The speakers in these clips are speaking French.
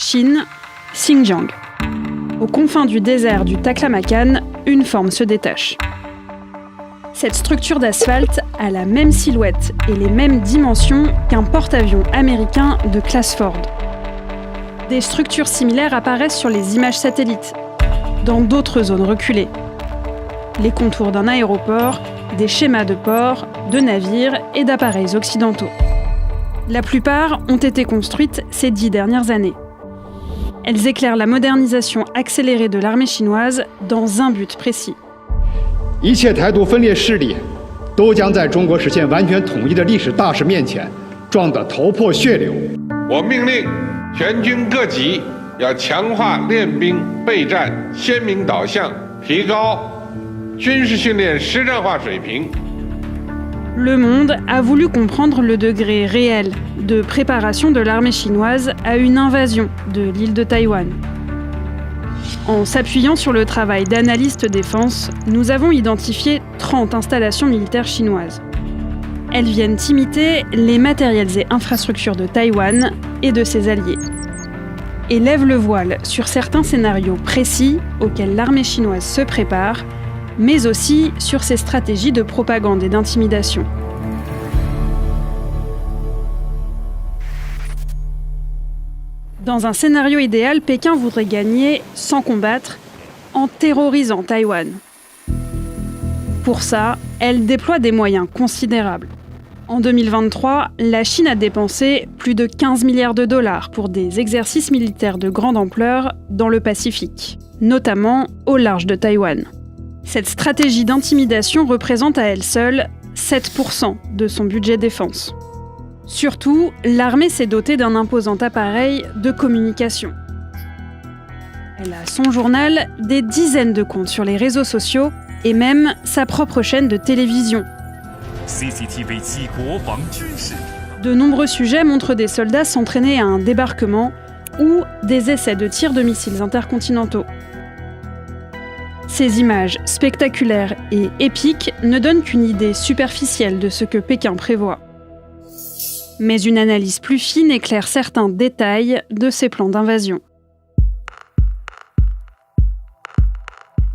Chine, Xinjiang. Aux confins du désert du Taklamakan, une forme se détache. Cette structure d'asphalte a la même silhouette et les mêmes dimensions qu'un porte-avions américain de classe Ford. Des structures similaires apparaissent sur les images satellites, dans d'autres zones reculées. Les contours d'un aéroport, des schémas de ports, de navires et d'appareils occidentaux. La plupart ont été construites ces 10 dernières années. Elles éclairent la modernisation accélérée de l'armée chinoise dans un but précis. 一切台独分裂势力都将在中国实现完全统一的历史大势面前撞得头破血流。我命令全军各级要强化练兵备战鲜明导向，提高军事训练实战化水平。 Le monde a voulu comprendre le degré réel de préparation de l'armée chinoise à une invasion de l'île de Taïwan. En s'appuyant sur le travail d'analystes défense, nous avons identifié 30 installations militaires chinoises. Elles viennent imiter les matériels et infrastructures de Taïwan et de ses alliés. Et lèvent le voile sur certains scénarios précis auxquels l'armée chinoise se prépare, mais aussi sur ses stratégies de propagande et d'intimidation. Dans un scénario idéal, Pékin voudrait gagner sans combattre, en terrorisant Taïwan. Pour ça, elle déploie des moyens considérables. En 2023, la Chine a dépensé plus de 15 milliards de dollars pour des exercices militaires de grande ampleur dans le Pacifique, notamment au large de Taïwan. Cette stratégie d'intimidation représente à elle seule 7% de son budget défense. Surtout, l'armée s'est dotée d'un imposant appareil de communication. Elle a son journal, des dizaines de comptes sur les réseaux sociaux et même sa propre chaîne de télévision. De nombreux sujets montrent des soldats s'entraîner à un débarquement ou des essais de tir de missiles intercontinentaux. Ces images spectaculaires et épiques ne donnent qu'une idée superficielle de ce que Pékin prévoit. Mais une analyse plus fine éclaire certains détails de ces plans d'invasion.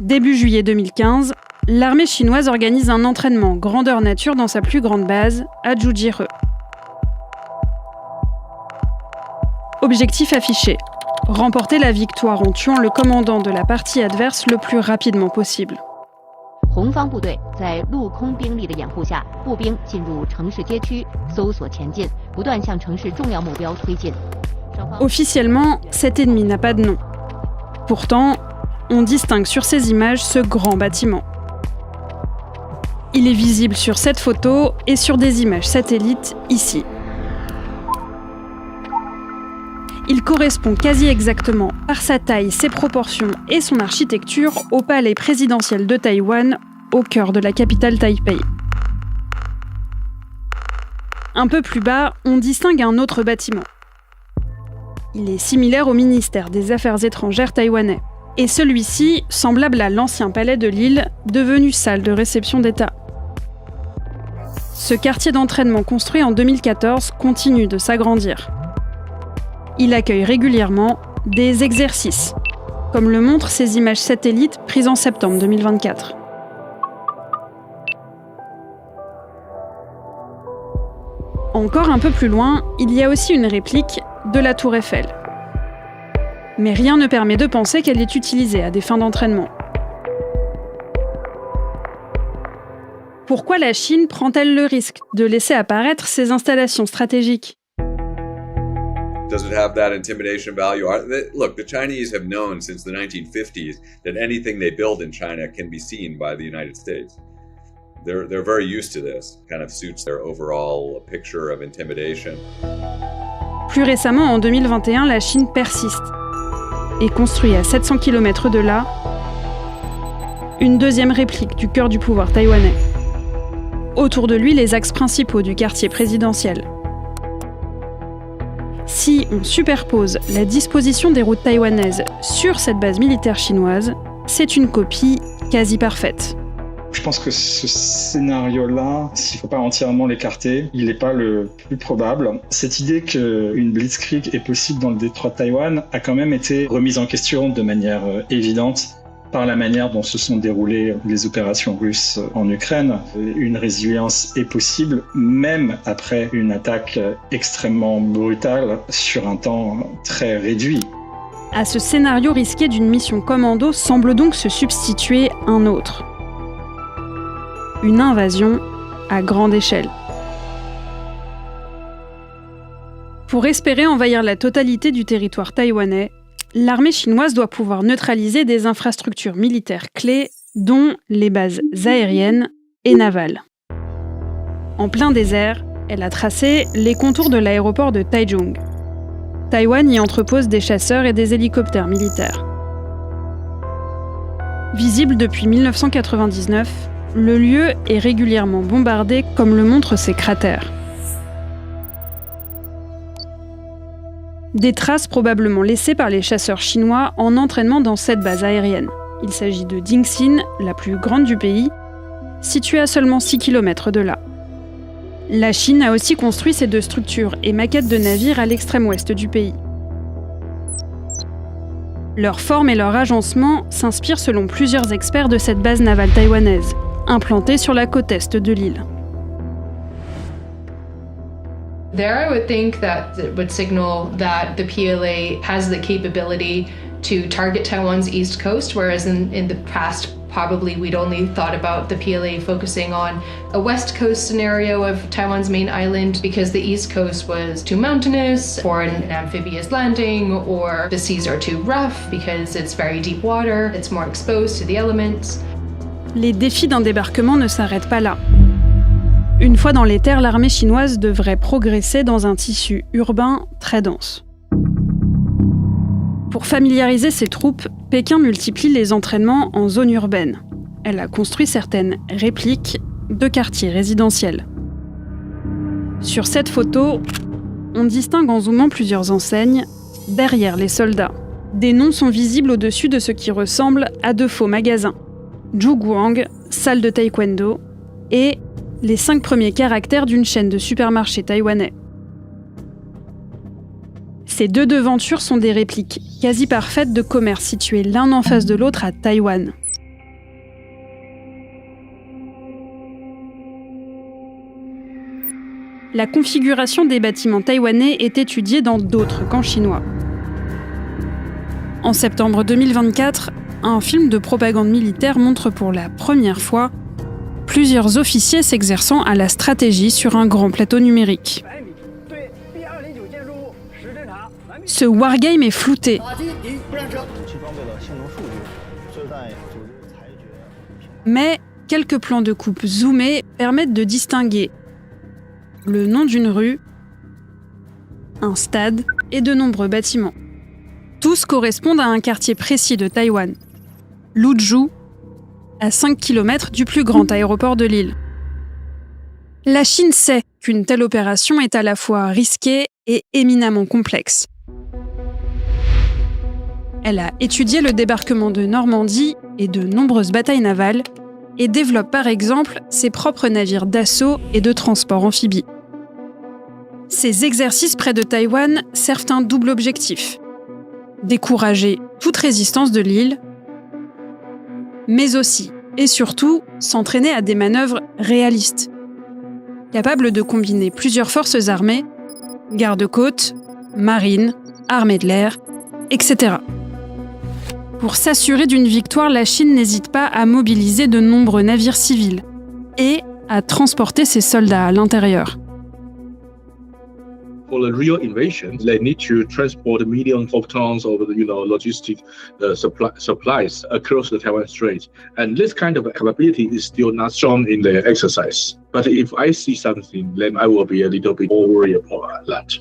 Début juillet 2015, l'armée chinoise organise un entraînement grandeur nature dans sa plus grande base, à Zhujie-he. Objectif affiché, remporter la victoire en tuant le commandant de la partie adverse le plus rapidement possible. Officiellement, cet ennemi n'a pas de nom. Pourtant, on distingue sur ces images ce grand bâtiment. Il est visible sur cette photo et sur des images satellites ici. Il correspond quasi exactement par sa taille, ses proportions et son architecture au palais présidentiel de Taïwan, au cœur de la capitale Taipei. Un peu plus bas, on distingue un autre bâtiment. Il est similaire au ministère des Affaires étrangères taïwanais. Et celui-ci, semblable à l'ancien palais de l'île, devenu salle de réception d'État. Ce quartier d'entraînement construit en 2014 continue de s'agrandir. Il accueille régulièrement des exercices, comme le montrent ces images satellites prises en septembre 2024. Encore un peu plus loin, il y a aussi une réplique de la Tour Eiffel. Mais rien ne permet de penser qu'elle est utilisée à des fins d'entraînement. Pourquoi la Chine prend-elle le risque de laisser apparaître ces installations stratégiques ? Does it have that intimidation value? Look, the Chinese have known since the 1950s that anything they build in China can be seen by the United States. They're very used to this. Kind of suits their overall picture of intimidation. Plus récemment, en 2021, la Chine persiste et construit à 700 km de là une deuxième réplique du cœur du pouvoir taïwanais. Autour de lui, les axes principaux du quartier présidentiel. Si on superpose la disposition des routes taïwanaises sur cette base militaire chinoise, c'est une copie quasi parfaite. pense que ce scénario-là, s'il ne faut pas entièrement l'écarter, il n'est pas le plus probable. Cette idée qu'une blitzkrieg est possible dans le détroit de Taïwan a quand même été remise en question de manière évidente par la manière dont se sont déroulées les opérations russes en Ukraine. Une résilience est possible, même après une attaque extrêmement brutale sur un temps très réduit. À ce scénario risqué d'une mission commando semble donc se substituer un autre. Une invasion à grande échelle. Pour espérer envahir la totalité du territoire taïwanais, l'armée chinoise doit pouvoir neutraliser des infrastructures militaires clés, dont les bases aériennes et navales. En plein désert, elle a tracé les contours de l'aéroport de Taichung. Taïwan y entrepose des chasseurs et des hélicoptères militaires. Visible depuis 1999, le lieu est régulièrement bombardé comme le montrent ses cratères. Des traces probablement laissées par les chasseurs chinois en entraînement dans cette base aérienne. Il s'agit de Dingxin, la plus grande du pays, située à seulement 6 km de là. La Chine a aussi construit ces deux structures et maquettes de navires à l'extrême ouest du pays. Leur forme et leur agencement s'inspirent selon plusieurs experts de cette base navale taïwanaise, implantée sur la côte est de l'île. There, I would think that it would signal that the PLA has the capability to target Taiwan's east coast, whereas in the past, probably we'd only thought about the PLA focusing on a west coast scenario of Taiwan's main island because the east coast was too mountainous for an amphibious landing, or the seas are too rough because it's very deep water, it's more exposed to the elements. Les défis d'un débarquement ne s'arrêtent pas là. Une fois dans les terres, l'armée chinoise devrait progresser dans un tissu urbain très dense. Pour familiariser ses troupes, Pékin multiplie les entraînements en zone urbaine. Elle a construit certaines répliques de quartiers résidentiels. Sur cette photo, on distingue en zoomant plusieurs enseignes derrière les soldats. Des noms sont visibles au-dessus de ce qui ressemble à de faux magasins. Zhuguang, salle de taekwondo, et les 5 premiers caractères d'une chaîne de supermarchés taïwanais. Ces deux devantures sont des répliques quasi parfaites de commerces situés l'un en face de l'autre à Taïwan. La configuration des bâtiments taïwanais est étudiée dans d'autres camps chinois. En septembre 2024, un film de propagande militaire montre pour la première fois plusieurs officiers s'exerçant à la stratégie sur un grand plateau numérique. Ce wargame est flouté. Mais quelques plans de coupe zoomés permettent de distinguer le nom d'une rue, un stade et de nombreux bâtiments. Tous correspondent à un quartier précis de Taïwan, Luzhu, à 5 km du plus grand aéroport de l'île. La Chine sait qu'une telle opération est à la fois risquée et éminemment complexe. Elle a étudié le débarquement de Normandie et de nombreuses batailles navales et développe par exemple ses propres navires d'assaut et de transport amphibie. Ces exercices près de Taïwan servent un double objectif: décourager toute résistance de l'île, mais aussi, et surtout, s'entraîner à des manœuvres réalistes, capables de combiner plusieurs forces armées, garde-côtes, marine, armée de l'air, etc. Pour s'assurer d'une victoire, la Chine n'hésite pas à mobiliser de nombreux navires civils et à transporter ses soldats à l'intérieur. For the real invasion, they need to transport millions of tons of, logistic supplies across the Taiwan Strait, and this kind of capability is still not shown in the exercise. But if I see something, then I will be a little bit more worried about that.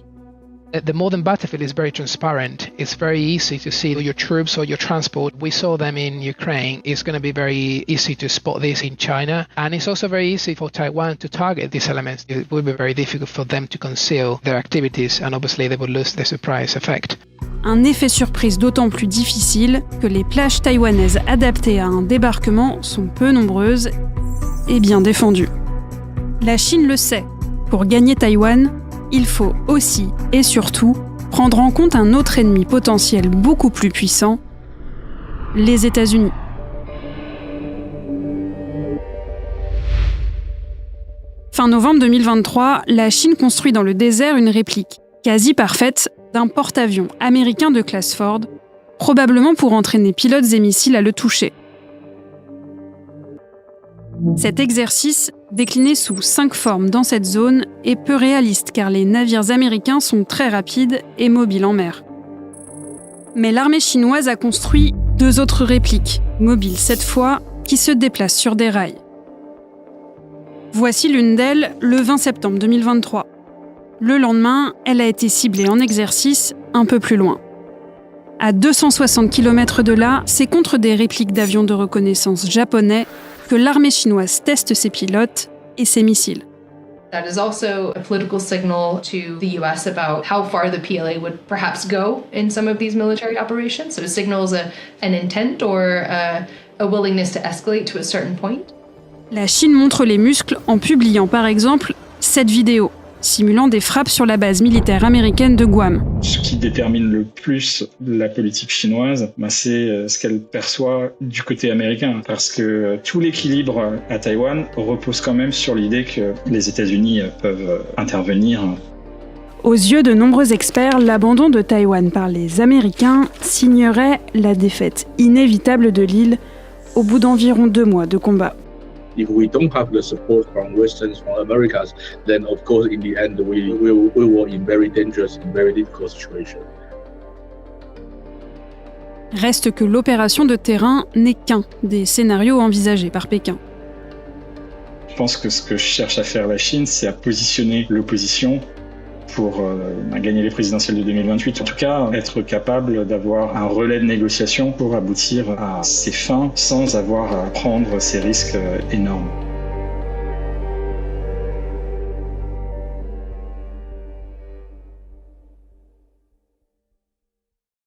The modern battlefield is very transparent. It's very easy to see your troops or your transport. We saw them in Ukraine. It's going to be very easy to spot this in China. And it's also very easy for Taiwan to target these elements. It will be very difficult for them to conceal their activities, and obviously they will lose the surprise effect. Un effet surprise d'autant plus difficile que les plages taïwanaises adaptées à un débarquement sont peu nombreuses est bien défendu. La Chine le sait. Pour gagner Taïwan, il faut aussi et surtout prendre en compte un autre ennemi potentiel beaucoup plus puissant, les États-Unis. Fin novembre 2023, la Chine construit dans le désert une réplique, quasi parfaite, d'un porte-avions américain de classe Ford, probablement pour entraîner pilotes et missiles à le toucher. Cet exercice, décliné sous 5 formes dans cette zone, est peu réaliste car les navires américains sont très rapides et mobiles en mer. Mais l'armée chinoise a construit 2 autres répliques, mobiles cette fois, qui se déplacent sur des rails. Voici l'une d'elles le 20 septembre 2023. Le lendemain, elle a été ciblée en exercice un peu plus loin. À 260 km de là, c'est contre des répliques d'avions de reconnaissance japonais que l'armée chinoise teste ses pilotes et ses missiles. That is also a political signal to the US about how far the PLA would perhaps go in some of these military operations. So it signals an intent or a willingness to escalate to a certain point. La Chine montre les muscles en publiant par exemple cette vidéo, simulant des frappes sur la base militaire américaine de Guam. Ce qui détermine le plus la politique chinoise, c'est ce qu'elle perçoit du côté américain. Parce que tout l'équilibre à Taïwan repose quand même sur l'idée que les États-Unis peuvent intervenir. Aux yeux de nombreux experts, l'abandon de Taïwan par les Américains signerait la défaite inévitable de l'île au bout d'environ 2 mois de combat. If we don't have the support from Westerns, from Americas, then of course in the end we will in very dangerous and very difficult situation. Reste que l'opération de terrain n'est qu'un des scénarios envisagés par Pékin. Je pense que ce que cherche à faire la Chine, c'est à positionner l'opposition pour gagner les présidentielles de 2028. En tout cas, être capable d'avoir un relais de négociation pour aboutir à ses fins sans avoir à prendre ces risques énormes.